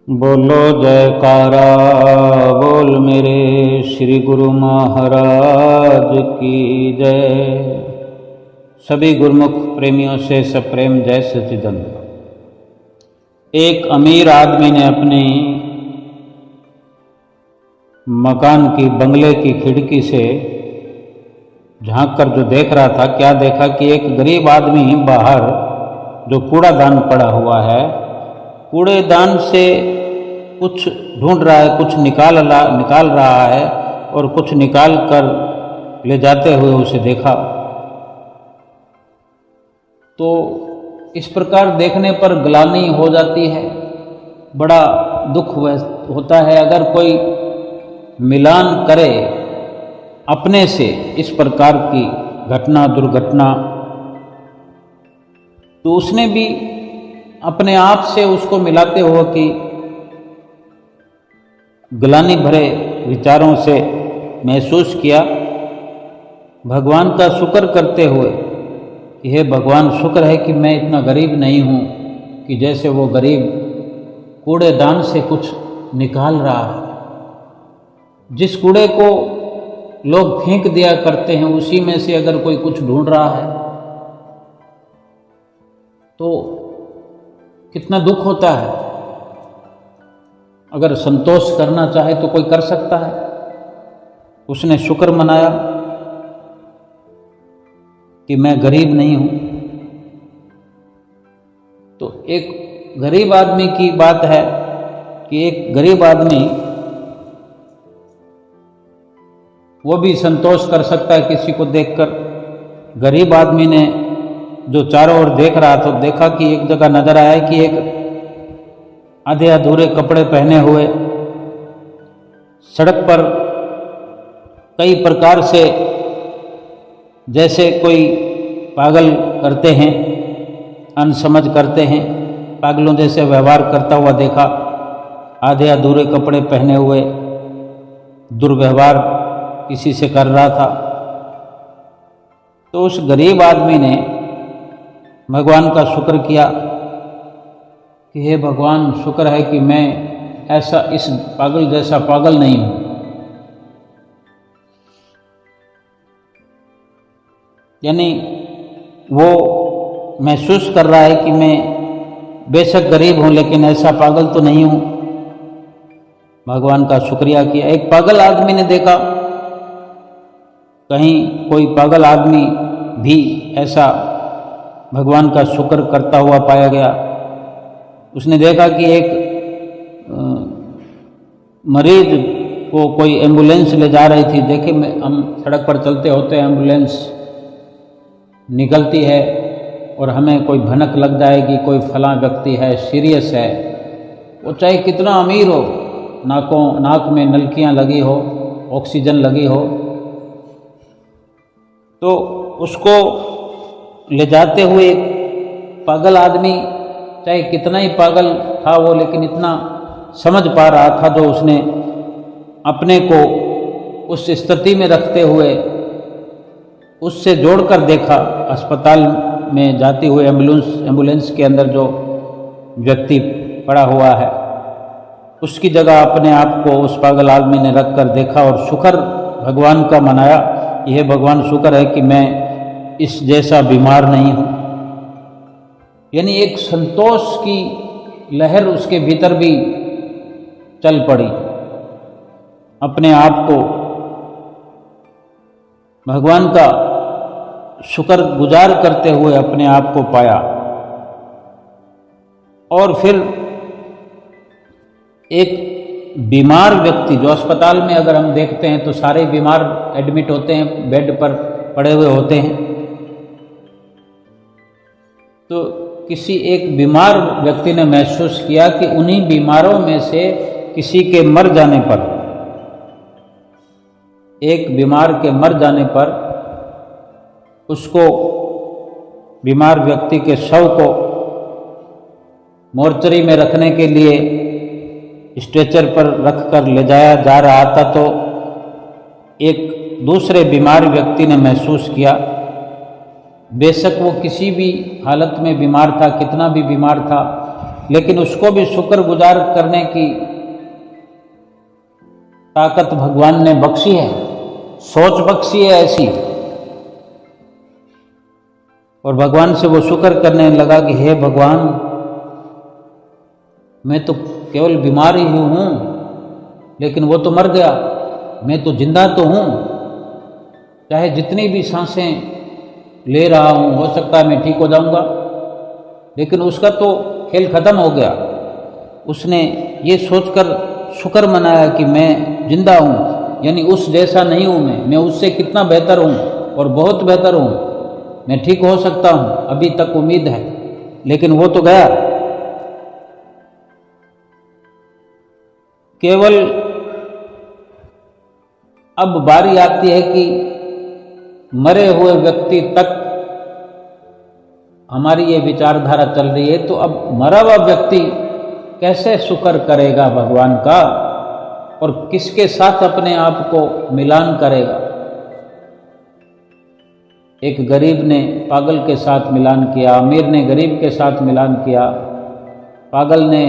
बोलो जयकारा बोल मेरे श्री गुरु महाराज की जय। सभी गुरुमुख प्रेमियों से सप्रेम जय सच्चिदानंद। एक अमीर आदमी ने अपनी मकान की बंगले की खिड़की से झांक कर जो देख रहा था, क्या देखा कि एक गरीब आदमी बाहर जो कूड़ादान पड़ा हुआ है, कूड़ेदान से कुछ ढूंढ रहा है, कुछ निकाल रहा है और कुछ निकाल कर ले जाते हुए उसे देखा। तो इस प्रकार देखने पर ग्लानि हो जाती है, बड़ा दुख होता है। अगर कोई मिलान करे अपने से इस प्रकार की घटना दुर्घटना, तो उसने भी अपने आप से उसको मिलाते हुए कि ग्लानि भरे विचारों से महसूस किया, भगवान का शुक्र करते हुए कि हे भगवान, शुक्र है कि मैं इतना गरीब नहीं हूँ कि जैसे वो गरीब कूड़ेदान से कुछ निकाल रहा है। जिस कूड़े को लोग फेंक दिया करते हैं, उसी में से अगर कोई कुछ ढूंढ रहा है तो कितना दुख होता है। अगर संतोष करना चाहे तो कोई कर सकता है। उसने शुक्र मनाया कि मैं गरीब नहीं हूं। तो एक गरीब आदमी की बात है कि एक गरीब आदमी वो भी संतोष कर सकता है किसी को देखकर। गरीब आदमी ने जो चारों ओर देख रहा था, देखा कि एक जगह नजर आया कि एक आधे अधूरे कपड़े पहने हुए सड़क पर कई प्रकार से जैसे कोई पागल करते हैं, अनसमझ करते हैं, पागलों जैसे व्यवहार करता हुआ देखा। आधे अधूरे कपड़े पहने हुए दुर्व्यवहार किसी से कर रहा था। तो उस गरीब आदमी ने भगवान का शुक्र किया कि हे भगवान, शुक्र है कि मैं ऐसा इस पागल जैसा पागल नहीं हूं। यानी वो महसूस कर रहा है कि मैं बेशक गरीब हूं लेकिन ऐसा पागल तो नहीं हूं। भगवान का शुक्रिया किया। एक पागल आदमी ने देखा, कहीं कोई पागल आदमी भी ऐसा भगवान का शुक्र करता हुआ पाया गया। उसने देखा कि एक मरीज को कोई एम्बुलेंस ले जा रही थी। देखे, हम सड़क पर चलते होते हैं, एम्बुलेंस निकलती है और हमें कोई भनक लग जाएगी, कोई फलां व्यक्ति है, सीरियस है, वो चाहे कितना अमीर हो, नाक में नलकियां लगी हो, ऑक्सीजन लगी हो, तो उसको ले जाते हुए एक पागल आदमी, चाहे कितना ही पागल था वो, लेकिन इतना समझ पा रहा था जो उसने अपने को उस स्थिति में रखते हुए उससे जोड़कर देखा। अस्पताल में जाती हुई एम्बुलेंस के अंदर जो व्यक्ति पड़ा हुआ है, उसकी जगह अपने आप को उस पागल आदमी ने रख कर देखा और शुक्र भगवान का मनाया। यह भगवान, शुक्र है कि मैं इस जैसा बीमार नहीं हूं। यानी एक संतोष की लहर उसके भीतर भी चल पड़ी। अपने आप को भगवान का शुक्र गुजार करते हुए अपने आप को पाया। और फिर एक बीमार व्यक्ति, जो अस्पताल में अगर हम देखते हैं तो सारे बीमार एडमिट होते हैं, बेड पर पड़े हुए होते हैं, तो किसी एक बीमार व्यक्ति ने महसूस किया कि उन्हीं बीमारों में से किसी के मर जाने पर, एक बीमार के मर जाने पर उसको, बीमार व्यक्ति के शव को मोर्चरी में रखने के लिए स्ट्रेचर पर रखकर ले जाया जा रहा था, तो एक दूसरे बीमार व्यक्ति ने महसूस किया, बेशक वो किसी भी हालत में बीमार था, कितना भी बीमार था, लेकिन उसको भी शुक्रगुजार करने की ताकत भगवान ने बख्शी है, सोच बख्शी है ऐसी। और भगवान से वो शुक्र करने लगा कि हे भगवान, मैं तो केवल बीमार ही हूँ, लेकिन वो तो मर गया, मैं तो जिंदा तो हूँ। चाहे जितनी भी सांसें ले रहा हूँ, हो सकता है मैं ठीक हो जाऊँगा, लेकिन उसका तो खेल खत्म हो गया। उसने ये सोचकर शुक्र मनाया कि मैं जिंदा हूँ, यानी उस जैसा नहीं हूँ मैं उससे कितना बेहतर हूँ और बहुत बेहतर हूँ, मैं ठीक हो सकता हूँ, अभी तक उम्मीद है। लेकिन वो तो गया। केवल अब बारी आती है कि मरे हुए व्यक्ति तक हमारी ये विचारधारा चल रही है, तो अब मरा हुआ व्यक्ति कैसे शुक्र करेगा भगवान का और किसके साथ अपने आप को मिलान करेगा। एक गरीब ने पागल के साथ मिलान किया, अमीर ने गरीब के साथ मिलान किया, पागल ने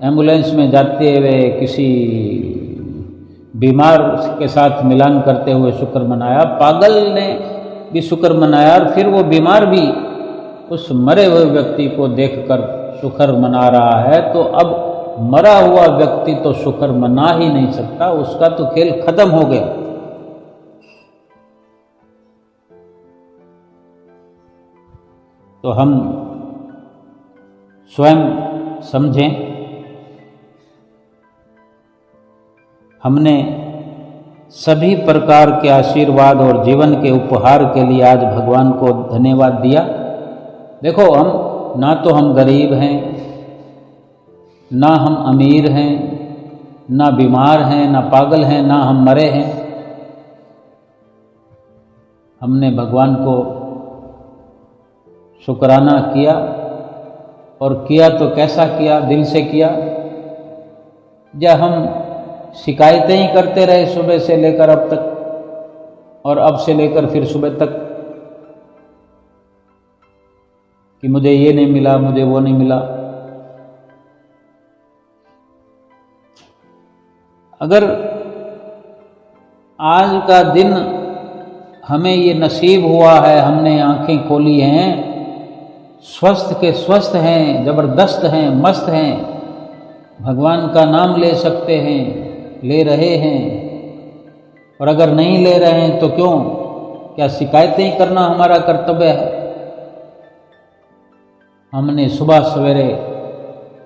एम्बुलेंस में जाते हुए किसी बीमार के साथ मिलान करते हुए शुक्र मनाया, पागल ने भी शुक्र मनाया, और फिर वो बीमार भी उस मरे हुए व्यक्ति को देखकर शुक्र मना रहा है। तो अब मरा हुआ व्यक्ति तो शुक्र मना ही नहीं सकता, उसका तो खेल खत्म हो गया। तो हम स्वयं समझें, हमने सभी प्रकार के आशीर्वाद और जीवन के उपहार के लिए आज भगवान को धन्यवाद दिया। देखो, हम ना तो हम गरीब हैं, ना हम अमीर हैं, ना बीमार हैं, ना पागल हैं, ना हम मरे हैं। हमने भगवान को शुक्राना किया, और किया तो कैसा किया, दिल से किया। या हम शिकायतें ही करते रहे सुबह से लेकर अब तक, और अब से लेकर फिर सुबह तक, कि मुझे ये नहीं मिला, मुझे वो नहीं मिला। अगर आज का दिन हमें ये नसीब हुआ है, हमने आंखें खोली हैं, स्वस्थ के स्वस्थ हैं, जबरदस्त हैं, मस्त हैं, भगवान का नाम ले सकते हैं, ले रहे हैं, और अगर नहीं ले रहे हैं तो क्यों, क्या शिकायतें ही करना हमारा कर्तव्य है? हमने सुबह सवेरे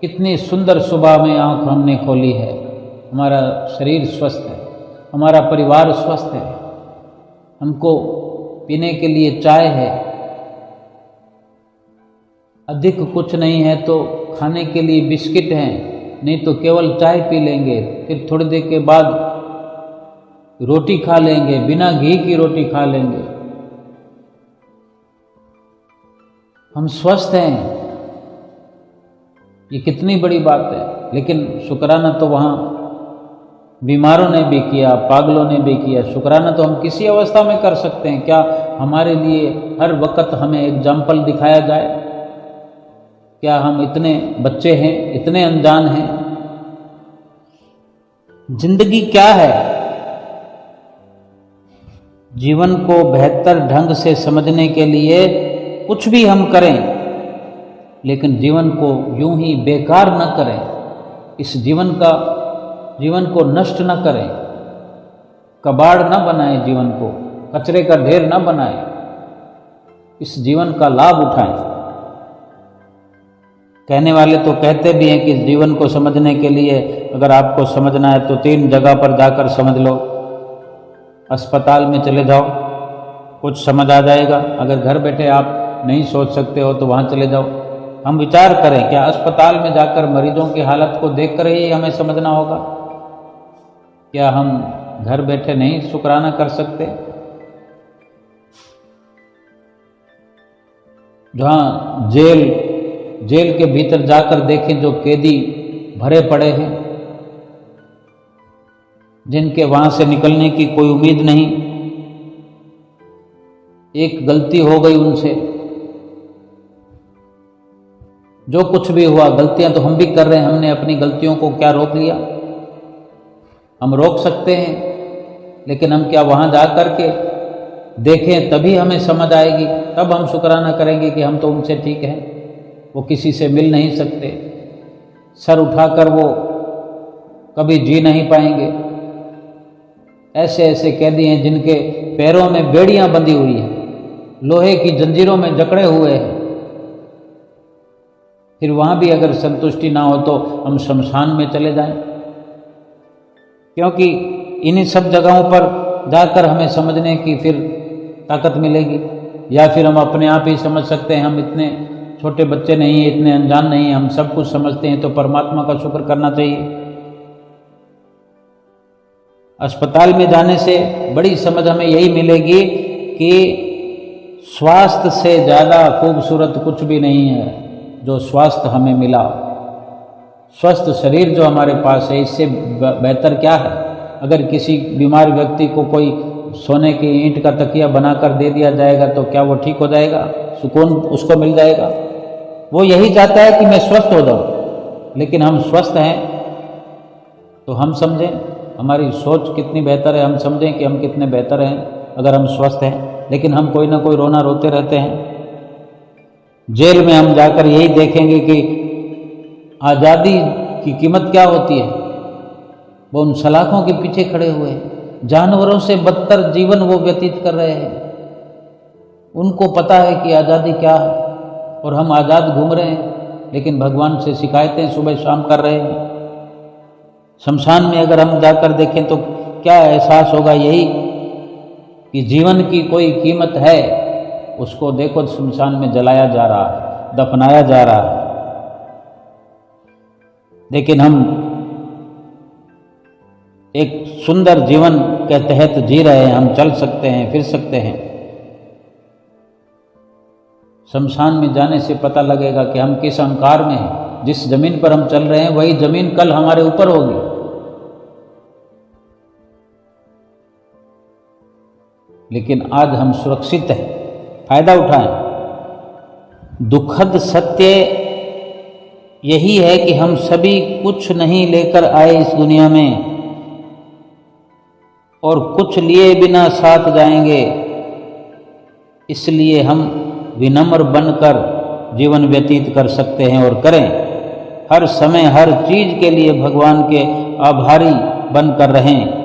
कितनी सुंदर सुबह में आंख हमने खोली है, हमारा शरीर स्वस्थ है, हमारा परिवार स्वस्थ है, हमको पीने के लिए चाय है, अधिक कुछ नहीं है तो खाने के लिए बिस्किट हैं, नहीं तो केवल चाय पी लेंगे, फिर थोड़ी देर के बाद रोटी खा लेंगे, बिना घी की रोटी खा लेंगे। हम स्वस्थ हैं, ये कितनी बड़ी बात है। लेकिन शुक्राना तो वहाँ बीमारों ने भी किया, पागलों ने भी किया। शुक्राना तो हम किसी अवस्था में कर सकते हैं। क्या हमारे लिए हर वक्त हमें एग्जाम्पल दिखाया जाए? क्या हम इतने बच्चे हैं, इतने अनजान हैं? जिंदगी क्या है? जीवन को बेहतर ढंग से समझने के लिए कुछ भी हम करें, लेकिन जीवन को यूं ही बेकार न करें, इस जीवन को नष्ट न करें, कबाड़ न बनाएं, जीवन को कचरे का ढेर न बनाएं, इस जीवन का लाभ उठाएं। कहने वाले तो कहते भी हैं कि जीवन को समझने के लिए अगर आपको समझना है तो 3 जगह पर जाकर समझ लो। अस्पताल में चले जाओ, कुछ समझ आ जाएगा। अगर घर बैठे आप नहीं सोच सकते हो तो वहाँ चले जाओ। हम विचार करें, क्या अस्पताल में जाकर मरीजों की हालत को देखकर ही हमें समझना होगा? क्या हम घर बैठे नहीं शुक्राना कर सकते? जहाँ जेल के भीतर जाकर देखें, जो कैदी भरे पड़े हैं, जिनके वहां से निकलने की कोई उम्मीद नहीं, एक गलती हो गई उनसे, जो कुछ भी हुआ, गलतियां तो हम भी कर रहे हैं, हमने अपनी गलतियों को क्या रोक लिया? हम रोक सकते हैं, लेकिन हम क्या वहाँ जा कर के देखें तभी हमें समझ आएगी, तब हम शुक्राना करेंगे कि हम तो उनसे ठीक हैं। वो किसी से मिल नहीं सकते, सर उठाकर वो कभी जी नहीं पाएंगे। ऐसे ऐसे कैदी हैं जिनके पैरों में बेड़ियां बंधी हुई हैं, लोहे की जंजीरों में जकड़े हुए हैं। फिर वहाँ भी अगर संतुष्टि ना हो तो हम शमशान में चले जाएं, क्योंकि इन्हीं सब जगहों पर जाकर हमें समझने की फिर ताकत मिलेगी। या फिर हम अपने आप ही समझ सकते हैं, हम इतने छोटे बच्चे नहीं हैं, इतने अनजान नहीं हैं, हम सब कुछ समझते हैं, तो परमात्मा का शुक्र करना चाहिए। अस्पताल में जाने से बड़ी समझ हमें यही मिलेगी कि स्वास्थ्य से ज़्यादा खूबसूरत कुछ भी नहीं है जो स्वास्थ्य हमें मिला। स्वस्थ शरीर जो हमारे पास है, इससे बेहतर क्या है? अगर किसी बीमार व्यक्ति को कोई सोने की ईंट का तकिया बनाकर दे दिया जाएगा तो क्या वो ठीक हो जाएगा? सुकून उसको मिल जाएगा? वो यही चाहता है कि मैं स्वस्थ हो जाऊं। लेकिन हम स्वस्थ हैं तो हम समझें, हमारी सोच कितनी बेहतर है, हम समझें कि हम कितने बेहतर हैं अगर हम स्वस्थ हैं। लेकिन हम कोई ना कोई रोना रोते रहते हैं। जेल में हम जाकर यही देखेंगे कि आज़ादी की कीमत क्या होती है। वो उन सलाखों के पीछे खड़े हुए हैं, जानवरों से बदतर जीवन वो व्यतीत कर रहे हैं। उनको पता है कि आज़ादी क्या है और हम आज़ाद घूम रहे हैं, लेकिन भगवान से शिकायतें सुबह शाम कर रहे हैं। शमशान में अगर हम जाकर देखें तो क्या एहसास होगा? यही कि जीवन की कोई कीमत है, उसको देखो शमशान में जलाया जा रहा है, दफनाया जा रहा है। लेकिन हम एक सुंदर जीवन के तहत जी रहे हैं, हम चल सकते हैं, फिर सकते हैं। शमशान में जाने से पता लगेगा कि हम किस अहंकार में हैं। जिस जमीन पर हम चल रहे हैं वही जमीन कल हमारे ऊपर होगी। लेकिन आज हम सुरक्षित हैं, फायदा उठाएं। दुखद सत्य यही है कि हम सभी कुछ नहीं लेकर आए इस दुनिया में और कुछ लिए बिना साथ जाएंगे। इसलिए हम विनम्र बनकर जीवन व्यतीत कर सकते हैं और करें। हर समय हर चीज के लिए भगवान के आभारी बनकर रहें।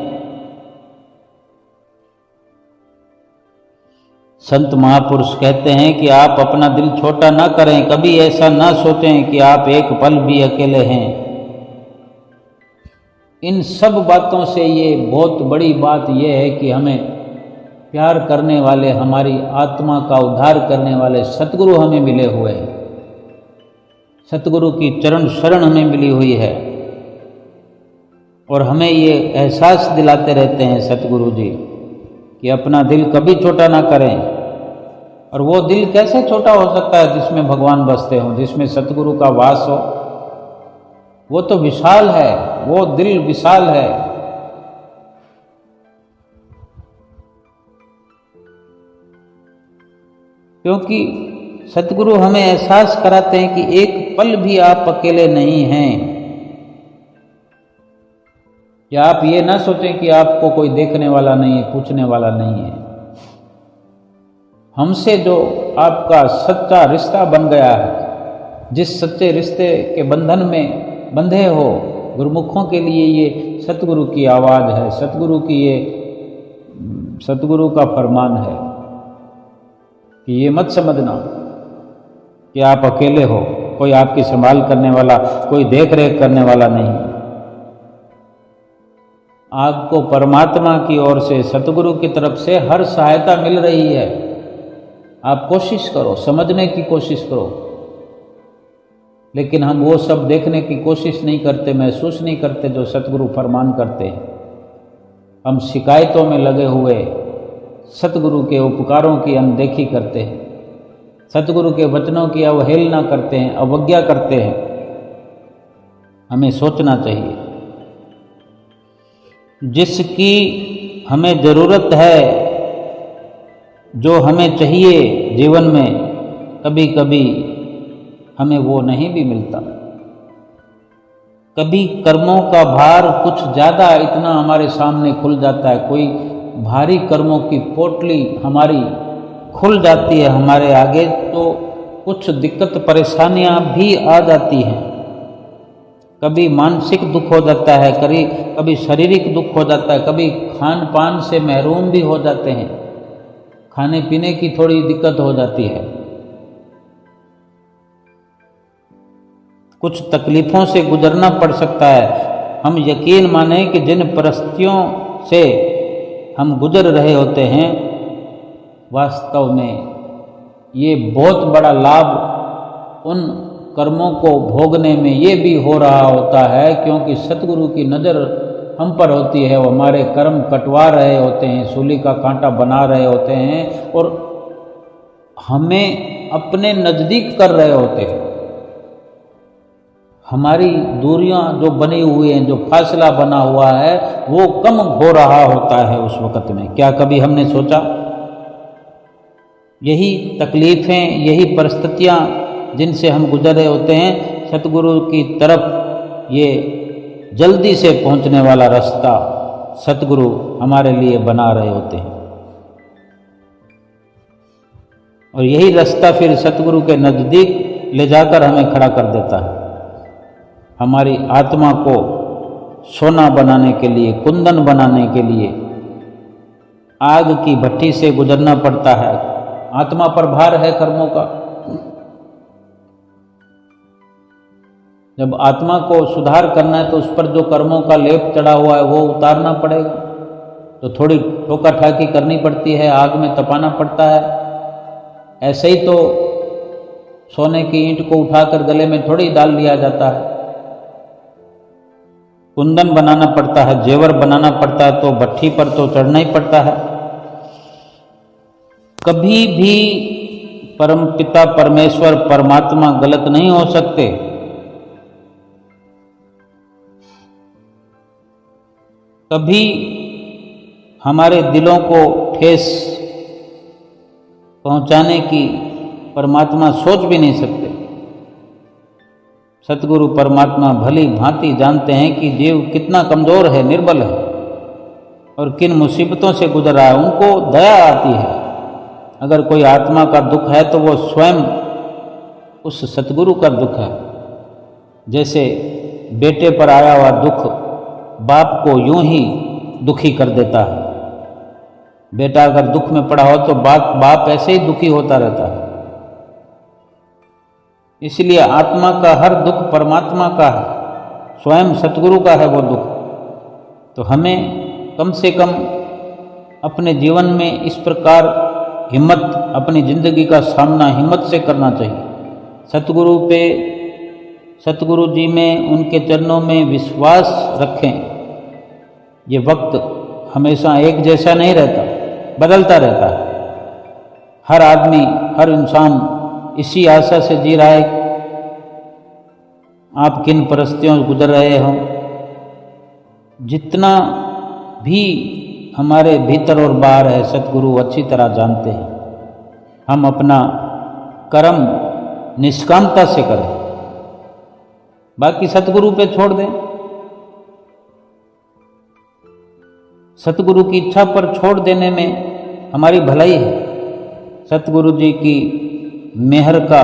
संत महापुरुष कहते हैं कि आप अपना दिल छोटा ना करें, कभी ऐसा ना सोचें कि आप एक पल भी अकेले हैं। इन सब बातों से ये बहुत बड़ी बात यह है कि हमें प्यार करने वाले, हमारी आत्मा का उद्धार करने वाले सतगुरु हमें मिले हुए हैं। सतगुरु की चरण शरण हमें मिली हुई है और हमें ये एहसास दिलाते रहते हैं सतगुरु जी कि अपना दिल कभी छोटा ना करें। और वो दिल कैसे छोटा हो सकता है जिसमें भगवान बसते हों, जिसमें सतगुरु का वास हो? वो तो विशाल है, वो दिल विशाल है। क्योंकि सतगुरु हमें एहसास कराते हैं कि एक पल भी आप अकेले नहीं हैं। या आप ये ना सोचें कि आपको कोई देखने वाला नहीं है, पूछने वाला नहीं है। हमसे जो आपका सच्चा रिश्ता बन गया है, जिस सच्चे रिश्ते के बंधन में बंधे हो, गुरुमुखों के लिए ये सतगुरु की आवाज़ है, सतगुरु की ये सतगुरु का फरमान है कि ये मत समझना कि आप अकेले हो, कोई आपकी संभाल करने वाला, कोई देख रेख करने वाला नहीं। आपको परमात्मा की ओर से, सतगुरु की तरफ से हर सहायता मिल रही है। आप कोशिश करो, समझने की कोशिश करो। लेकिन हम वो सब देखने की कोशिश नहीं करते, महसूस नहीं करते जो सतगुरु फरमान करते हैं। हम शिकायतों में लगे हुए सतगुरु के उपकारों की अनदेखी करते हैं, सतगुरु के वचनों की अवहेलना करते हैं, अवज्ञा करते हैं। हमें सोचना चाहिए, जिसकी हमें ज़रूरत है, जो हमें चाहिए जीवन में, कभी कभी हमें वो नहीं भी मिलता। कभी कर्मों का भार कुछ ज़्यादा इतना हमारे सामने खुल जाता है, कोई भारी कर्मों की पोटली हमारी खुल जाती है हमारे आगे, तो कुछ दिक्कत परेशानियां भी आ जाती हैं। कभी मानसिक दुख हो जाता है, कभी शारीरिक दुख हो जाता है, कभी खान पान से महरूम भी हो जाते हैं, खाने पीने की थोड़ी दिक्कत हो जाती है, कुछ तकलीफ़ों से गुजरना पड़ सकता है। हम यकीन माने कि जिन परिस्थितियों से हम गुजर रहे होते हैं, वास्तव में ये बहुत बड़ा लाभ उन कर्मों को भोगने में ये भी हो रहा होता है, क्योंकि सतगुरु की नज़र हम पर होती है। वो हमारे कर्म कटवा रहे होते हैं, सूली का कांटा बना रहे होते हैं और हमें अपने नज़दीक कर रहे होते हैं। हमारी दूरियां जो बनी हुई हैं, जो फासला बना हुआ है, वो कम हो रहा होता है उस वक़्त में। क्या कभी हमने सोचा? यही तकलीफ़ें, यही परिस्थितियां जिनसे हम गुजर रहे होते हैं, सतगुरु की तरफ ये जल्दी से पहुंचने वाला रास्ता सतगुरु हमारे लिए बना रहे होते हैं। और यही रास्ता फिर सतगुरु के नज़दीक ले जाकर हमें खड़ा कर देता है। हमारी आत्मा को सोना बनाने के लिए, कुंदन बनाने के लिए आग की भट्टी से गुजरना पड़ता है। आत्मा पर भार है कर्मों का। जब आत्मा को सुधार करना है तो उस पर जो कर्मों का लेप चढ़ा हुआ है वो उतारना पड़ेगा, तो थोड़ी ठोका ठाकी करनी पड़ती है, आग में तपाना पड़ता है। ऐसे ही तो सोने की ईंट को उठाकर गले में थोड़ी डाल लिया जाता है। कुंदन बनाना पड़ता है, जेवर बनाना पड़ता है, तो भट्टी पर तो चढ़ना ही पड़ता है। कभी भी परमपिता परमेश्वर परमात्मा गलत नहीं हो सकते। कभी हमारे दिलों को ठेस पहुंचाने की परमात्मा सोच भी नहीं सकते। सतगुरु परमात्मा भली भांति जानते हैं कि जीव कितना कमज़ोर है, निर्बल है और किन मुसीबतों से गुजर रहा है। उनको दया आती है। अगर कोई आत्मा का दुख है तो वो स्वयं उस सतगुरु का दुख है। जैसे बेटे पर आया हुआ दुख बाप को यूं ही दुखी कर देता है। बेटा अगर दुख में पड़ा हो तो बाप ऐसे ही दुखी होता रहता है। इसलिए आत्मा का हर दुख परमात्मा का है, स्वयं सतगुरु का है वो दुख। तो हमें कम से कम अपने जीवन में इस प्रकार हिम्मत, अपनी ज़िंदगी का सामना हिम्मत से करना चाहिए। सतगुरु जी में, उनके चरणों में विश्वास रखें। ये वक्त हमेशा एक जैसा नहीं रहता, बदलता रहता है। हर आदमी, हर इंसान इसी आशा से जी रहा है आप किन परिस्थितियों से गुजर रहे हो। जितना भी हमारे भीतर और बाहर है सतगुरु अच्छी तरह जानते हैं। हम अपना कर्म निष्कामता से करें, बाकी सतगुरु पे छोड़ दें। सतगुरु की इच्छा पर छोड़ देने में हमारी भलाई है। सतगुरु जी की मेहर का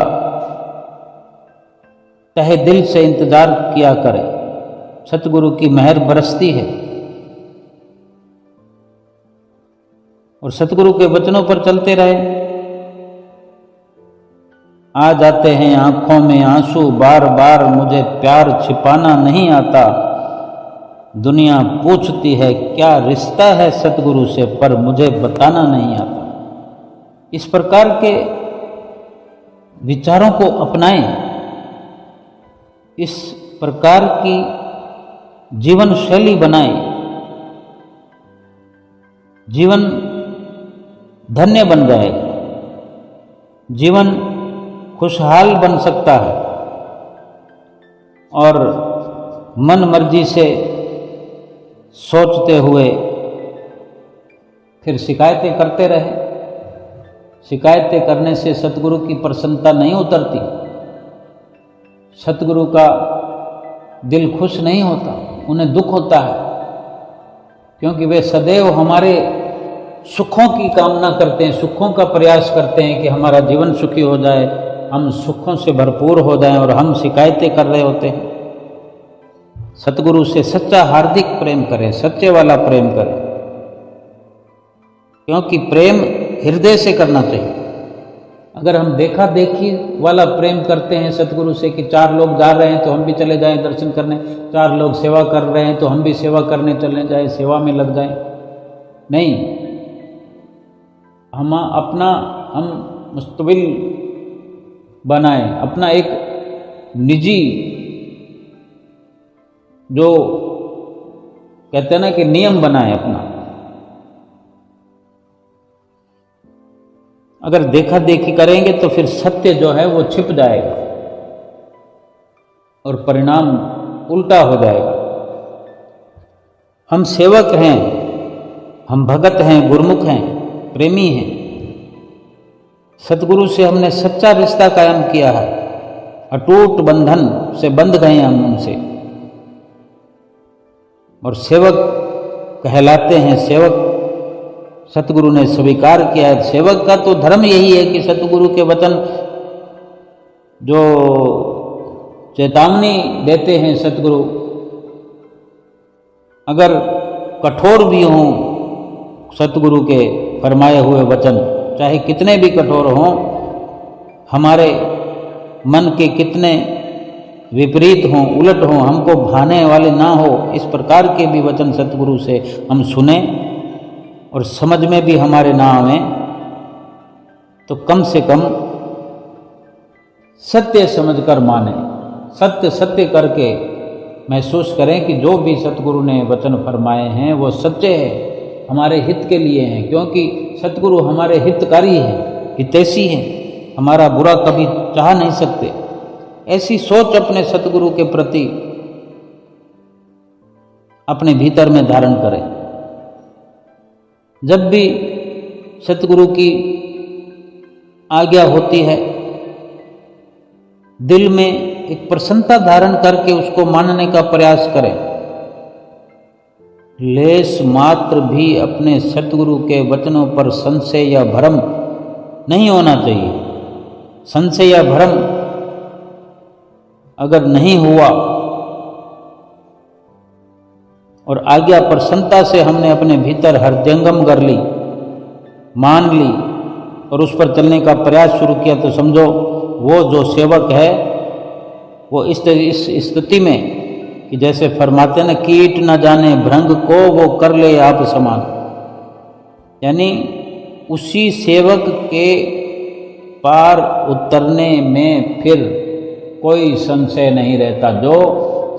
तहे दिल से इंतजार किया करें। सतगुरु की मेहर बरसती है और सतगुरु के वचनों पर चलते रहे। आ जाते हैं आंखों में आंसू बार बार, मुझे प्यार छिपाना नहीं आता। दुनिया पूछती है क्या रिश्ता है सतगुरु से, पर मुझे बताना नहीं आता। इस प्रकार के विचारों को अपनाएं। इस प्रकार की जीवन शैली बनाएं। जीवन धन्य बन जाएगा, जीवन खुशहाल बन सकता है। और मन मर्जी से सोचते हुए फिर शिकायतें करते रहे। शिकायतें करने से सतगुरु की प्रसन्नता नहीं उतरती। सतगुरु का दिल खुश नहीं होता, उन्हें दुख होता है, क्योंकि वे सदैव हमारे सुखों की कामना करते हैं, सुखों का प्रयास करते हैं कि हमारा जीवन सुखी हो जाए, हम सुखों से भरपूर हो जाएं, और हम शिकायतें कर रहे होते हैं। सतगुरु से सच्चा हार्दिक प्रेम करें, सच्चे वाला प्रेम करें, क्योंकि प्रेम हृदय से करना चाहिए। अगर हम देखा देखी वाला प्रेम करते हैं सतगुरु से कि 4 लोग जा रहे हैं तो हम भी चले जाएं दर्शन करने, 4 लोग सेवा कर रहे हैं तो हम भी सेवा करने चले जाएं, सेवा में लग जाएं, नहीं, हम मुस्तबिल बनाएं, अपना एक निजी, जो कहते हैं ना कि नियम बनाएं अपना। अगर देखा देखी करेंगे तो फिर सत्य जो है वो छिप जाएगा और परिणाम उल्टा हो जाएगा। हम सेवक हैं, हम भगत हैं, गुरमुख हैं, प्रेमी हैं। सतगुरु से हमने सच्चा रिश्ता कायम किया है, अटूट बंधन से बंध गए हैं हम उनसे, और सेवक कहलाते हैं। सेवक सतगुरु ने स्वीकार किया है। सेवक का तो धर्म यही है कि सतगुरु के वचन जो चेतावनी देते हैं सतगुरु, अगर कठोर भी हों सतगुरु के फरमाए हुए वचन, चाहे कितने भी कठोर हों, हमारे मन के कितने विपरीत हों, उलट हों, हमको भाने वाले ना हो, इस प्रकार के भी वचन सतगुरु से हम सुने और समझ में भी हमारे ना आवे, तो कम से कम सत्य समझकर माने, सत्य सत्य करके महसूस करें कि जो भी सतगुरु ने वचन फरमाए हैं वो सच्चे हैं, हमारे हित के लिए हैं, क्योंकि सतगुरु हमारे हितकारी हैं, हितैषी हैं, हमारा बुरा कभी चाह नहीं सकते। ऐसी सोच अपने सतगुरु के प्रति अपने भीतर में धारण करें। जब भी सतगुरु की आज्ञा होती है, दिल में एक प्रसन्नता धारण करके उसको मानने का प्रयास करें। लेश मात्र भी अपने सतगुरु के वचनों पर संशय या भ्रम नहीं होना चाहिए। संशय या भ्रम अगर नहीं हुआ और आज्ञा प्रसन्नता से हमने अपने भीतर हृदयंगम कर ली, मान ली और उस पर चलने का प्रयास शुरू किया, तो समझो वो जो सेवक है वो इस स्थिति में कि जैसे फरमाते न, कीट न जाने भृंग को वो कर ले आप समान, यानी उसी सेवक के पार उतरने में फिर कोई संशय नहीं रहता। जो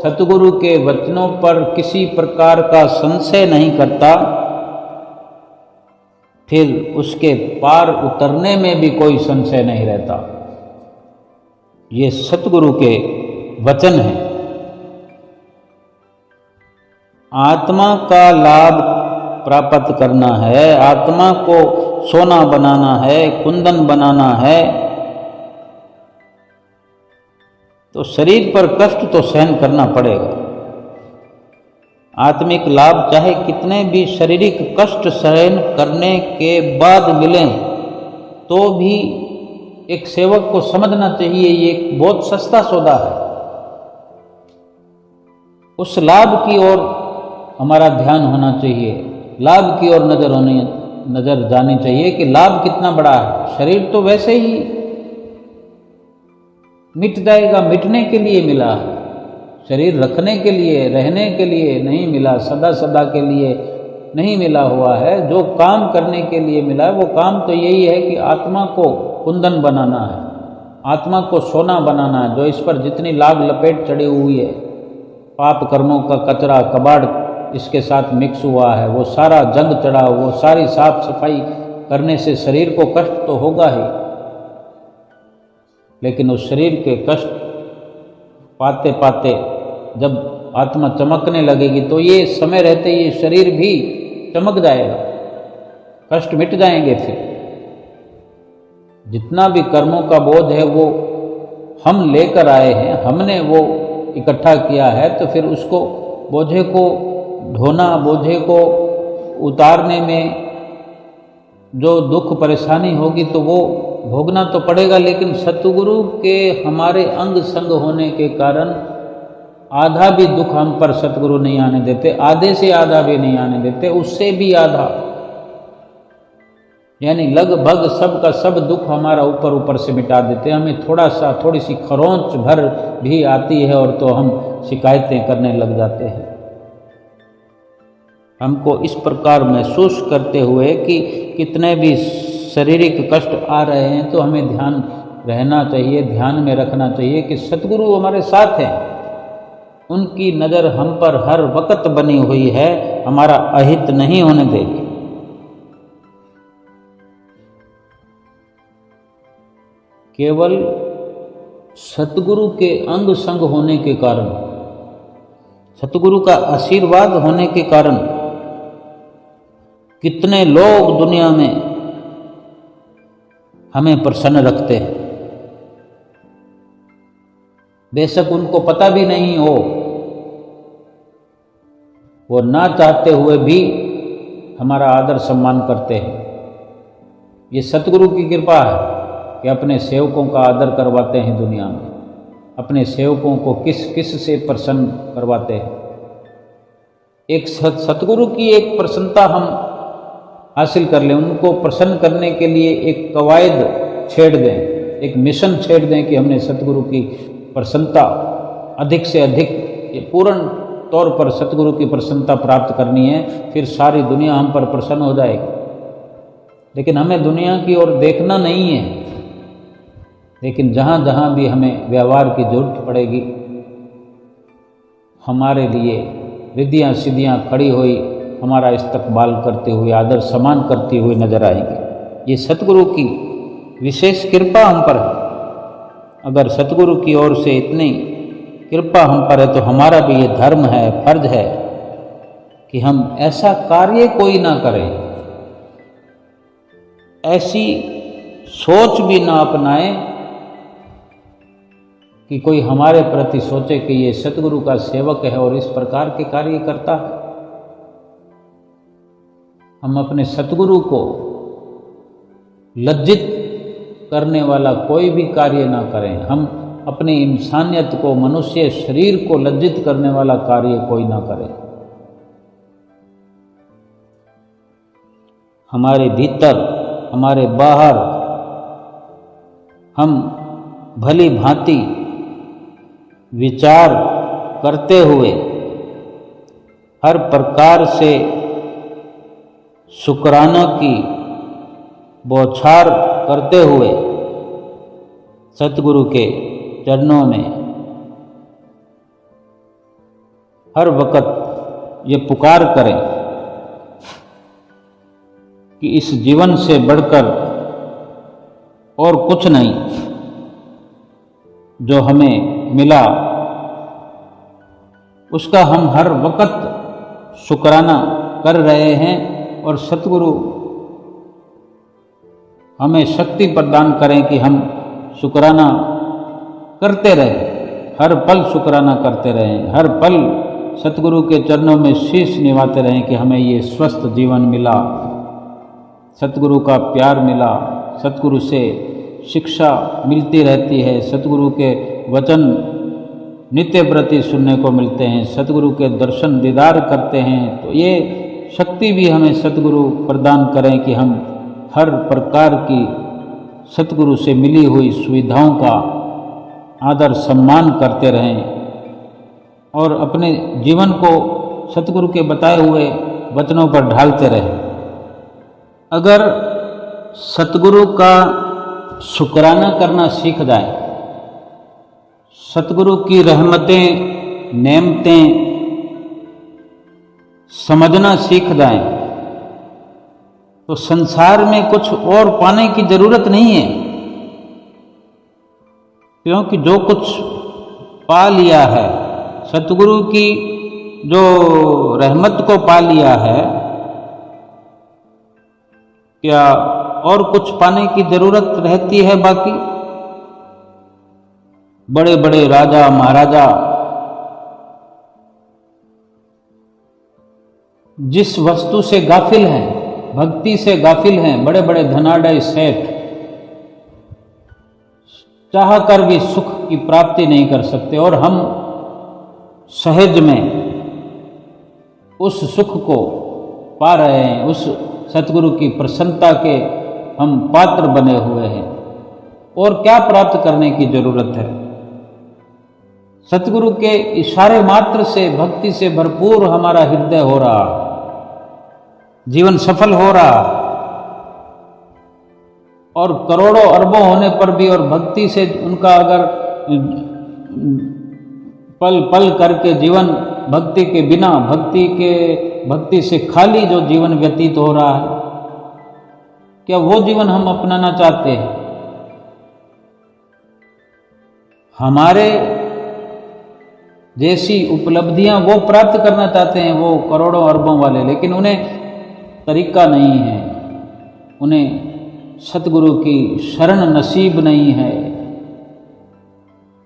सतगुरु के वचनों पर किसी प्रकार का संशय नहीं करता, फिर उसके पार उतरने में भी कोई संशय नहीं रहता। ये सतगुरु के वचन हैं। आत्मा का लाभ प्राप्त करना है, आत्मा को सोना बनाना है, कुंदन बनाना है, तो शरीर पर कष्ट तो सहन करना पड़ेगा। आत्मिक लाभ चाहे कितने भी शारीरिक कष्ट सहन करने के बाद मिलें, तो भी एक सेवक को समझना चाहिए ये एक बहुत सस्ता सौदा है। उस लाभ की ओर हमारा ध्यान होना चाहिए, लाभ की ओर नजर जानी चाहिए कि लाभ कितना बड़ा है। शरीर तो वैसे ही मिट जाएगा, मिटने के लिए मिला है। शरीर रखने के लिए, रहने के लिए नहीं मिला, सदा सदा के लिए नहीं मिला हुआ है। जो काम करने के लिए मिला है वो काम तो यही है कि आत्मा को कुंदन बनाना है, आत्मा को सोना बनाना है। जो इस पर जितनी लाग लपेट चढ़ी हुई है, पाप कर्मों का कचरा कबाड़ इसके साथ मिक्स हुआ है, वो सारा जंग चढ़ा, वो सारी साफ सफाई करने से शरीर को कष्ट तो होगा ही, लेकिन उस शरीर के कष्ट पाते पाते जब आत्मा चमकने लगेगी तो ये समय रहते ये शरीर भी चमक जाएगा, कष्ट मिट जाएंगे। फिर जितना भी कर्मों का बोझ है वो हम लेकर आए हैं, हमने वो इकट्ठा किया है, तो फिर उसको बोझे को ढोना, बोझे को उतारने में जो दुख परेशानी होगी तो वो भोगना तो पड़ेगा। लेकिन सतगुरु के हमारे अंग संग होने के कारण आधा भी दुख हम पर सतगुरु नहीं आने देते, आधे से आधा भी नहीं आने देते, उससे भी आधा, यानी लगभग सब का सब दुख हमारा ऊपर ऊपर से मिटा देते हैं। हमें थोड़ी सी खरोंच भर भी आती है और तो हम शिकायतें करने लग जाते हैं। हमको इस प्रकार महसूस करते हुए कि कितने भी शारीरिक कष्ट आ रहे हैं तो हमें ध्यान रहना चाहिए, ध्यान में रखना चाहिए कि सतगुरु हमारे साथ हैं, उनकी नज़र हम पर हर वक्त बनी हुई है, हमारा अहित नहीं होने देगी। केवल सतगुरु के अंग संग होने के कारण, सतगुरु का आशीर्वाद होने के कारण कितने लोग दुनिया में हमें प्रसन्न रखते हैं। बेशक उनको पता भी नहीं हो, वो ना चाहते हुए भी हमारा आदर सम्मान करते हैं। ये सतगुरु की कृपा है कि अपने सेवकों का आदर करवाते हैं दुनिया में, अपने सेवकों को किस किस से प्रसन्न करवाते हैं। एक सतगुरु की एक प्रसन्नता हम हासिल कर लें, उनको प्रसन्न करने के लिए एक कवायद छेड़ दें, एक मिशन छेड़ दें कि हमने सतगुरु की प्रसन्नता अधिक से अधिक पूर्ण तौर पर सतगुरु की प्रसन्नता प्राप्त करनी है, फिर सारी दुनिया हम पर प्रसन्न हो जाएगी। लेकिन हमें दुनिया की ओर देखना नहीं है, लेकिन जहाँ जहाँ भी हमें व्यवहार की जरूरत पड़ेगी, हमारे लिए रिद्धियाँ सिद्धियाँ खड़ी हुई हमारा इस्तकबाल करते हुए, आदर सम्मान करते हुए नजर आएंगे। ये सतगुरु की विशेष कृपा हम पर है। अगर सतगुरु की ओर से इतनी कृपा हम पर है तो हमारा भी ये धर्म है, फर्ज है कि हम ऐसा कार्य कोई ना करें, ऐसी सोच भी ना अपनाएं कि कोई हमारे प्रति सोचे कि ये सतगुरु का सेवक है और इस प्रकार के कार्य करता है। हम अपने सतगुरु को लज्जित करने वाला कोई भी कार्य ना करें, हम अपनी इंसानियत को, मनुष्य शरीर को लज्जित करने वाला कार्य कोई ना करें। हमारे भीतर, हमारे बाहर हम भली भांति विचार करते हुए हर प्रकार से शुक्राना की बौछार करते हुए सतगुरु के चरणों में हर वक्त ये पुकार करें कि इस जीवन से बढ़कर और कुछ नहीं जो हमें मिला उसका हम हर वक्त शुक्राना कर रहे हैं, और सतगुरु हमें शक्ति प्रदान करें कि हम शुक्राना करते रहें, हर पल शुक्राना करते रहें, हर पल सतगुरु के चरणों में शीश निभाते रहें कि हमें ये स्वस्थ जीवन मिला, सतगुरु का प्यार मिला, सतगुरु से शिक्षा मिलती रहती है, सतगुरु के वचन नित्य प्रति सुनने को मिलते हैं, सतगुरु के दर्शन दीदार करते हैं। तो ये शक्ति भी हमें सतगुरु प्रदान करें कि हम हर प्रकार की सतगुरु से मिली हुई सुविधाओं का आदर सम्मान करते रहें और अपने जीवन को सतगुरु के बताए हुए वचनों पर ढालते रहें। अगर सतगुरु का शुक्राना करना सीख जाए, सतगुरु की रहमतें, नेमतें समझना सीख जाए तो संसार में कुछ और पाने की जरूरत नहीं है, क्योंकि जो कुछ पा लिया है, सतगुरु की जो रहमत को पा लिया है, क्या और कुछ पाने की जरूरत रहती है बाकी? बड़े बड़े राजा महाराजा जिस वस्तु से गाफिल हैं, भक्ति से गाफिल हैं, बड़े बड़े धनाढ़ सेठ चाह कर भी सुख की प्राप्ति नहीं कर सकते, और हम सहज में उस सुख को पा रहे हैं। उस सतगुरु की प्रसन्नता के हम पात्र बने हुए हैं। और क्या प्राप्त करने की जरूरत है? सतगुरु के इशारे मात्र से भक्ति से भरपूर हमारा हृदय हो रहा, जीवन सफल हो रहा, और करोड़ों अरबों होने पर भी और भक्ति से उनका अगर पल पल करके जीवन भक्ति के बिना, भक्ति से खाली जो जीवन व्यतीत हो रहा है, क्या वो जीवन हम अपनाना चाहते हैं? हमारे जैसी उपलब्धियां वो प्राप्त करना चाहते हैं, वो करोड़ों अरबों वाले, लेकिन उन्हें तरीका नहीं है, उन्हें सतगुरु की शरण नसीब नहीं है।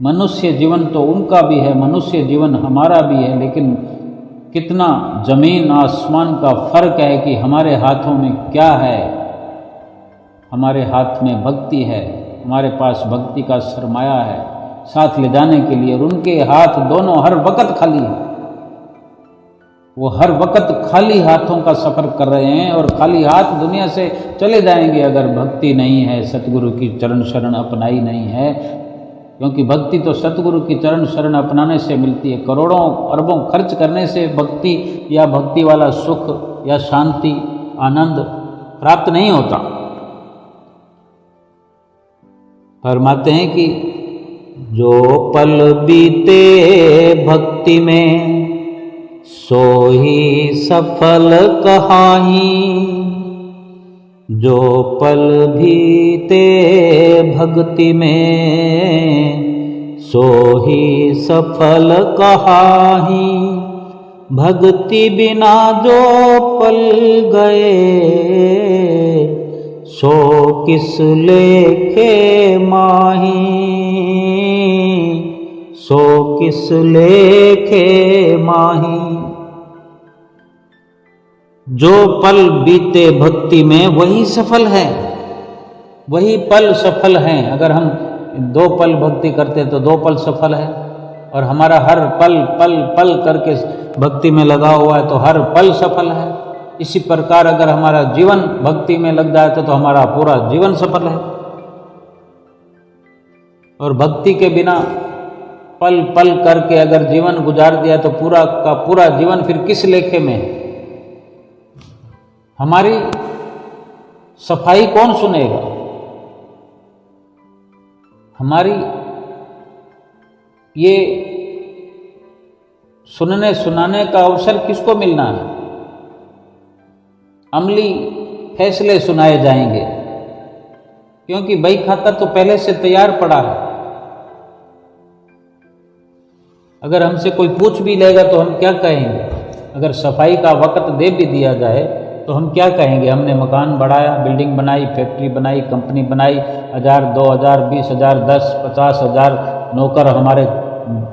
मनुष्य जीवन तो उनका भी है, मनुष्य जीवन हमारा भी है, लेकिन कितना जमीन आसमान का फर्क है कि हमारे हाथों में क्या है। हमारे हाथ में भक्ति है, हमारे पास भक्ति का सरमाया है साथ ले जाने के लिए, और उनके हाथ दोनों हर वक्त खाली है। वो हर वक्त खाली हाथों का सफर कर रहे हैं, और खाली हाथ दुनिया से चले जाएंगे अगर भक्ति नहीं है, सतगुरु की चरण शरण अपनाई नहीं है। क्योंकि भक्ति तो सतगुरु की चरण शरण अपनाने से मिलती है। करोड़ों अरबों खर्च करने से भक्ति या भक्ति वाला सुख या शांति आनंद प्राप्त नहीं होता। फरमाते हैं कि जो पल बीते भक्ति में सो ही सफल कहाई, जो पल बीते भक्ति में सो ही सफल कहाई, भक्ति बिना जो पल गए सो किस लेखे माही, सो किस लेखे माही। जो पल बीते भक्ति में वही सफल है, वही पल सफल हैं। अगर हम 2 पल भक्ति करते तो 2 पल सफल है, और हमारा हर पल पल पल करके भक्ति में लगा हुआ है तो हर पल सफल है। इसी प्रकार अगर हमारा जीवन भक्ति में लग जाए तो हमारा पूरा जीवन सफल है। और भक्ति के बिना पल पल करके अगर जीवन गुजार दिया तो पूरा का पूरा जीवन फिर किस लेखे में है? हमारी सफाई कौन सुनेगा? हमारी ये सुनने सुनाने का अवसर किसको मिलना है? अमली फैसले सुनाए जाएंगे, क्योंकि बही खाता तो पहले से तैयार पड़ा है। अगर हमसे कोई पूछ भी लेगा तो हम क्या कहेंगे? अगर सफाई का वक्त दे भी दिया जाए तो हम क्या कहेंगे? हमने मकान बढ़ाया, बिल्डिंग बनाई, फैक्ट्री बनाई, कंपनी बनाई, 1000, 2000, 20,000, 10, 50,000 नौकर हमारे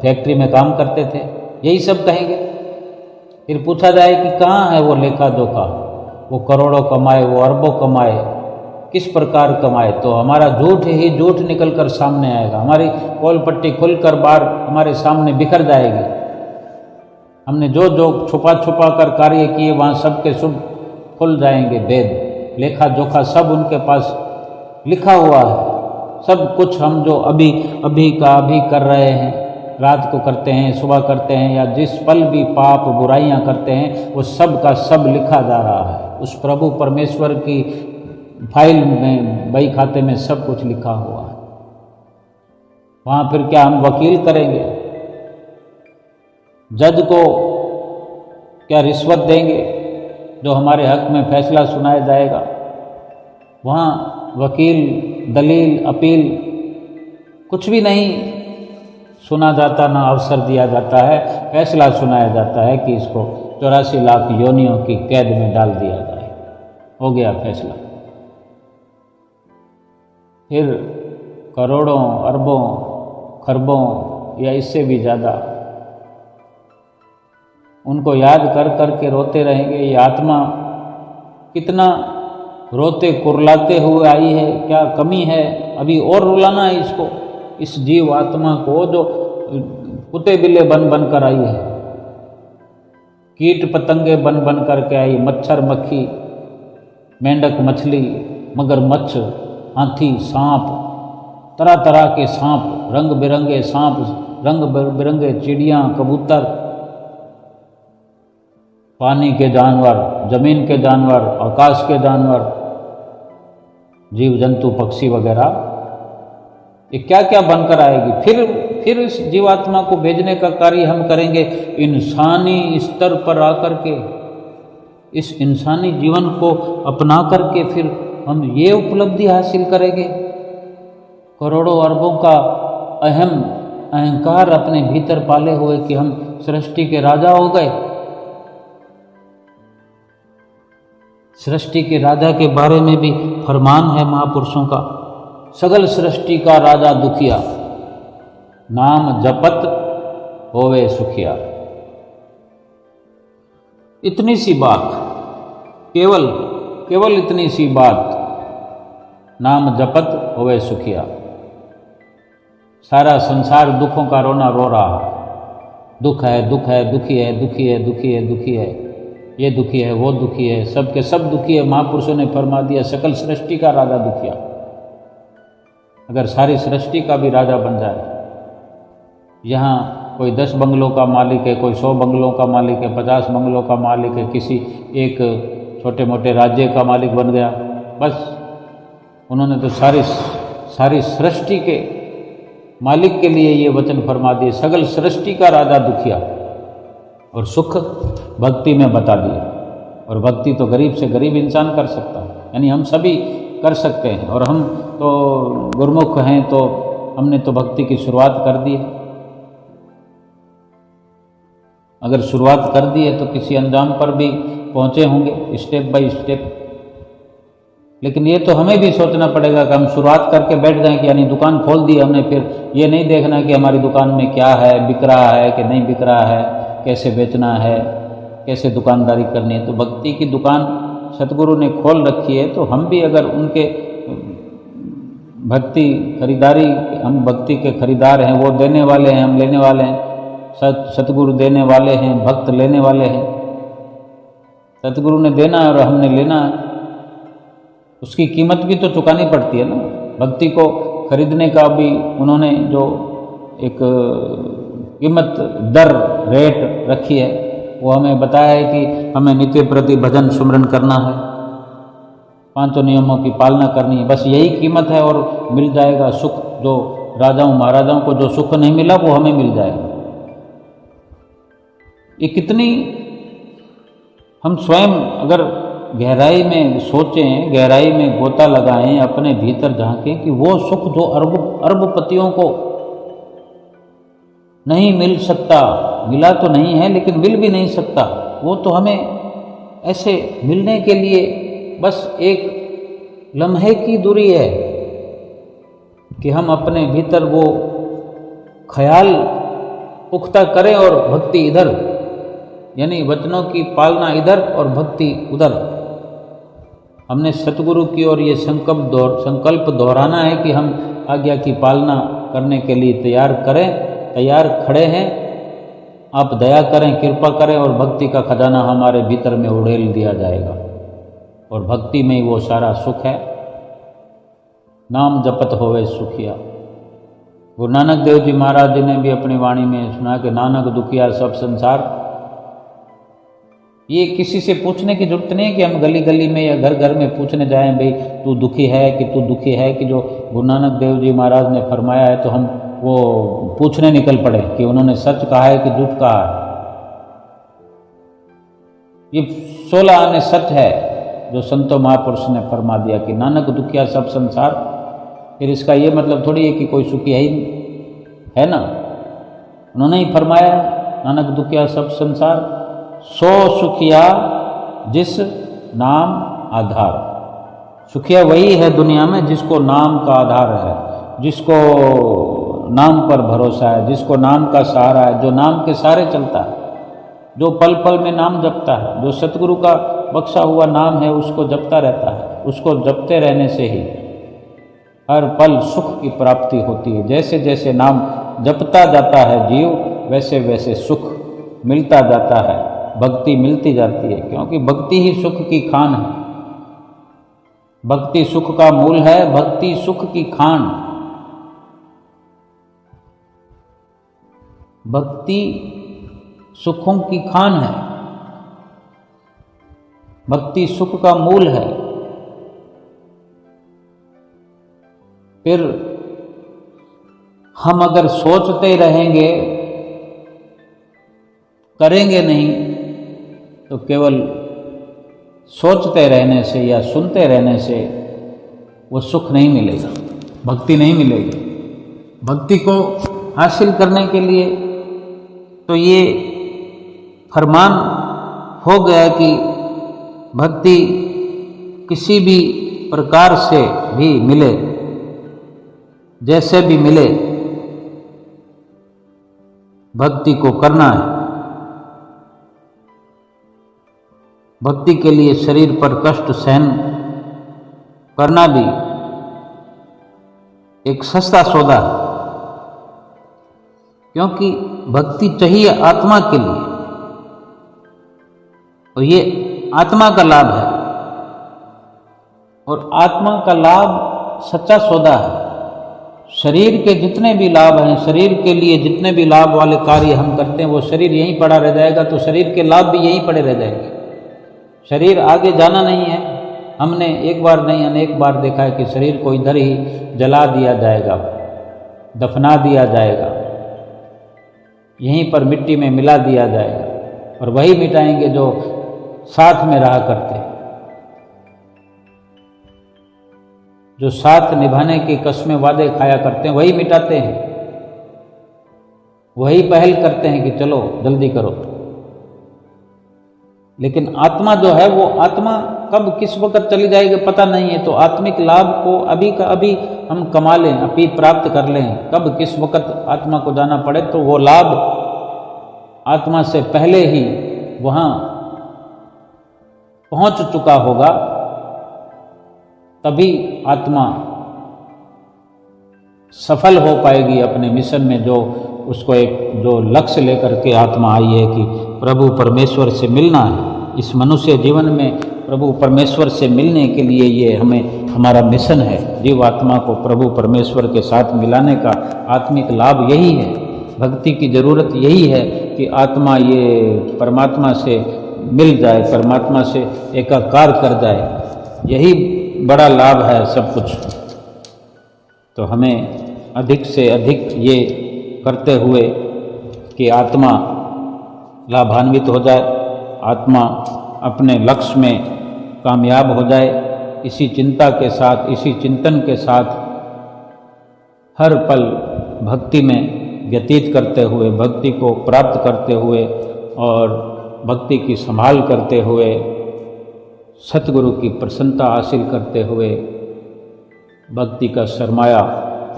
फैक्ट्री में काम करते थे, यही सब कहेंगे। फिर पूछा जाए कि कहाँ है वो लेखा जोखा, वो करोड़ों कमाए, वो अरबों कमाए, किस प्रकार कमाए? तो हमारा झूठ ही झूठ निकल कर सामने आएगा। हमारी पोल पट्टी खुलकर बाहर हमारे सामने बिखर जाएगी। हमने जो जो छुपा छुपा कर कार्य किए वहाँ सबके शुभ खुल जाएंगे भेद। लेखा जोखा सब उनके पास लिखा हुआ है। सब कुछ हम जो अभी अभी का अभी कर रहे हैं, रात को करते हैं, सुबह करते हैं, या जिस पल भी पाप बुराइयां करते हैं, वो सब का सब लिखा जा रहा है। उस प्रभु परमेश्वर की फाइल में, बही खाते में सब कुछ लिखा हुआ है। वहाँ फिर क्या हम वकील करेंगे? जज को क्या रिश्वत देंगे जो हमारे हक में फैसला सुनाया जाएगा? वहाँ वकील, दलील, अपील कुछ भी नहीं सुना जाता, ना अवसर दिया जाता है। फैसला सुनाया जाता है कि इसको 84 लाख योनियों की कैद में डाल दिया जाए। हो गया फैसला। फिर करोड़ों अरबों खरबों या इससे भी ज़्यादा, उनको याद कर कर के रोते रहेंगे। ये आत्मा कितना रोते कुरलाते हुए आई है, क्या कमी है, अभी और रुलाना है इसको, इस जीव आत्मा को जो कुत्ते बिल्ले बन बन कर आई है, कीट पतंगे बन बन करके आई, मच्छर मक्खी, मेंढक मछली, मगरमच्छ, हाथी, सांप, तरह तरह के सांप, रंग बिरंगे सांप, रंग बिरंगे चिड़ियाँ, कबूतर, पानी के जानवर, जमीन के जानवर, आकाश के जानवर, जीव जंतु पक्षी वगैरह, ये क्या क्या बनकर आएगी। फिर इस जीवात्मा को भेजने का कार्य हम करेंगे इंसानी स्तर पर आकर के, इस इंसानी जीवन को अपना करके फिर हम ये उपलब्धि हासिल करेंगे। करोड़ों अरबों का अहंकार अपने भीतर पाले हुए कि हम सृष्टि के राजा हो गए। सृष्टि के राजा के बारे में भी फरमान है महापुरुषों का, सगल सृष्टि का राजा दुखिया, नाम जपत होवे सुखिया। इतनी सी बात, केवल इतनी सी बात, नाम जपत होवे सुखिया। सारा संसार दुखों का रोना रो रहा, दुख है, दुख है, दुखी है, दुखी है, दुखी है, दुखी है, ये दुखी है, वो दुखी है, सब के सब दुखी है। महापुरुषों ने फरमा दिया सकल सृष्टि का राजा दुखिया। अगर सारी सृष्टि का भी राजा बन जाए, यहाँ कोई 10 बंगलों का मालिक है, कोई 100 बंगलों का मालिक है, 50 बंगलों का मालिक है, किसी एक छोटे मोटे राज्य का मालिक बन गया, बस उन्होंने तो सारी सृष्टि के मालिक के लिए ये वचन फरमा दिए, सगल सृष्टि का राजा दुखिया। और सुख भक्ति में बता दिया। और भक्ति तो गरीब से गरीब इंसान कर सकता है, यानी हम सभी कर सकते हैं। और हम तो गुरमुख हैं, तो हमने तो भक्ति की शुरुआत कर दी है। अगर शुरुआत कर दी है तो किसी अंजाम पर भी पहुँचे होंगे स्टेप बाय स्टेप। लेकिन ये तो हमें भी सोचना पड़ेगा कि हम शुरुआत करके बैठ जाएं कि यानी दुकान खोल दी हमने, फिर ये नहीं देखना कि हमारी दुकान में क्या है, बिक रहा है कि नहीं बिक रहा है, कैसे बेचना है, कैसे दुकानदारी करनी है। तो भक्ति की दुकान सतगुरु ने खोल रखी है, तो हम भी अगर उनके भक्ति खरीदारी, हम भक्ति के खरीदार हैं, वो देने वाले हैं, हम लेने वाले हैं। सतगुरु देने वाले हैं, भक्त लेने वाले हैं। सतगुरु ने देना है और हमने लेना है, उसकी कीमत भी तो चुकानी पड़ती है ना। भक्ति को खरीदने का भी उन्होंने जो एक कीमत दर रेट रखी है, वो हमें बताया है कि हमें नित्य प्रति भजन सुमरन करना है, 5 नियमों की पालना करनी है, बस यही कीमत है और मिल जाएगा सुख। जो राजाओं महाराजाओं को जो सुख नहीं मिला वो हमें मिल जाएगा। ये कितनी हम स्वयं अगर गहराई में सोचें, गहराई में गोता लगाएं, अपने भीतर झांकें कि वो सुख जो अरबपतियों को नहीं मिल सकता, मिला तो नहीं है लेकिन मिल भी नहीं सकता, वो तो हमें ऐसे मिलने के लिए बस एक लम्हे की दूरी है कि हम अपने भीतर वो ख्याल पुख्ता करें और भक्ति इधर, यानी वचनों की पालना इधर और भक्ति उधर। हमने सतगुरु की ओर ये संकल्प दोहराना है कि हम आज्ञा की पालना करने के लिए तैयार खड़े हैं। आप दया करें, कृपा करें और भक्ति का खजाना हमारे भीतर में उड़ेल दिया जाएगा। और भक्ति में ही वो सारा सुख है। नाम जपत होवे सुखिया। गुरु नानक देव जी महाराज जी ने भी अपनी वाणी में सुना कि नानक दुखिया सब संसार। ये किसी से पूछने की जरूरत नहीं है कि हम गली गली में या घर घर में पूछने जाएं, भाई तू दुखी है कि तू दुखी है, कि जो गुरु नानक देव जी महाराज ने फरमाया है तो हम वो पूछने निकल पड़े कि उन्होंने सच कहा है कि झूठ कहा है। ये 16 आने सच है जो संतो महापुरुष ने फरमा दिया कि नानक दुखिया सब संसार। फिर इसका ये मतलब थोड़ी है कि कोई सुखी है ही है ना, उन्होंने ही फरमाया नानक दुखिया सब संसार, सो सुखिया जिस नाम आधार। सुखिया वही है दुनिया में जिसको नाम का आधार है, जिसको नाम पर भरोसा है, जिसको नाम का सहारा है, जो नाम के सहारे चलता है, जो पल पल में नाम जपता है, जो सतगुरु का बख्शा हुआ नाम है उसको जपता रहता है, उसको जपते रहने से ही हर पल सुख की प्राप्ति होती है। जैसे जैसे नाम जपता जाता है जीव, वैसे वैसे सुख मिलता जाता है, भक्ति मिलती जाती है, क्योंकि भक्ति ही सुख की खान है। भक्ति सुख का मूल है, भक्ति सुख की खान। भक्ति सुखों की खान है, भक्ति सुख का मूल है। फिर हम अगर सोचते रहेंगे, करेंगे नहीं, तो केवल सोचते रहने से या सुनते रहने से वो सुख नहीं मिलेगा, भक्ति नहीं मिलेगी। भक्ति को हासिल करने के लिए तो ये फरमान हो गया कि भक्ति किसी भी प्रकार से भी मिले, जैसे भी मिले, भक्ति को करना है। भक्ति के लिए शरीर पर कष्ट सहन करना भी एक सस्ता सौदा है, क्योंकि भक्ति चाहिए आत्मा के लिए, और ये आत्मा का लाभ है, और आत्मा का लाभ सच्चा सौदा है। शरीर के जितने भी लाभ हैं, शरीर के लिए जितने भी लाभ वाले कार्य हम करते हैं, वो शरीर यहीं पड़ा रह जाएगा, तो शरीर के लाभ भी यहीं पड़े रह जाएंगे। शरीर आगे जाना नहीं है। हमने एक बार नहीं अनेक बार देखा है कि शरीर को इधर ही जला दिया जाएगा, दफना दिया जाएगा, यहीं पर मिट्टी में मिला दिया जाएगा, और वही मिटाएंगे जो साथ में रहा करते, जो साथ निभाने की कस्में वादे खाया करते हैं, वही मिटाते हैं, वही पहल करते हैं कि चलो जल्दी करो। लेकिन आत्मा जो है, वो आत्मा कब किस वक्त चली जाएगी पता नहीं है। तो आत्मिक लाभ को अभी का अभी हम कमा लें, अभी प्राप्त कर लें। कब किस वक्त आत्मा को जाना पड़े तो वो लाभ आत्मा से पहले ही वहाँ पहुँच चुका होगा, तभी आत्मा सफल हो पाएगी अपने मिशन में, जो उसको एक जो लक्ष्य लेकर के आत्मा आई है कि प्रभु परमेश्वर से मिलना है। इस मनुष्य जीवन में प्रभु परमेश्वर से मिलने के लिए ये हमारा मिशन है। जीव आत्मा को प्रभु परमेश्वर के साथ मिलाने का आत्मिक लाभ यही है। भक्ति की ज़रूरत यही है कि आत्मा ये परमात्मा से मिल जाए, परमात्मा से एकाकार कर जाए। यही बड़ा लाभ है सब कुछ। तो हमें अधिक से अधिक ये करते हुए कि आत्मा लाभान्वित हो जाए, आत्मा अपने लक्ष्य में कामयाब हो जाए, इसी चिंता के साथ, इसी चिंतन के साथ हर पल भक्ति में व्यतीत करते हुए, भक्ति को प्राप्त करते हुए और भक्ति की संभाल करते हुए, सतगुरु की प्रसन्नता हासिल करते हुए, भक्ति का सरमाया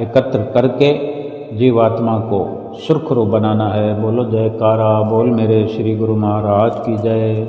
एकत्र करके जीवात्मा को सुरखरू बनाना है। बोलो जयकारा बोल मेरे श्री गुरु महाराज की जय।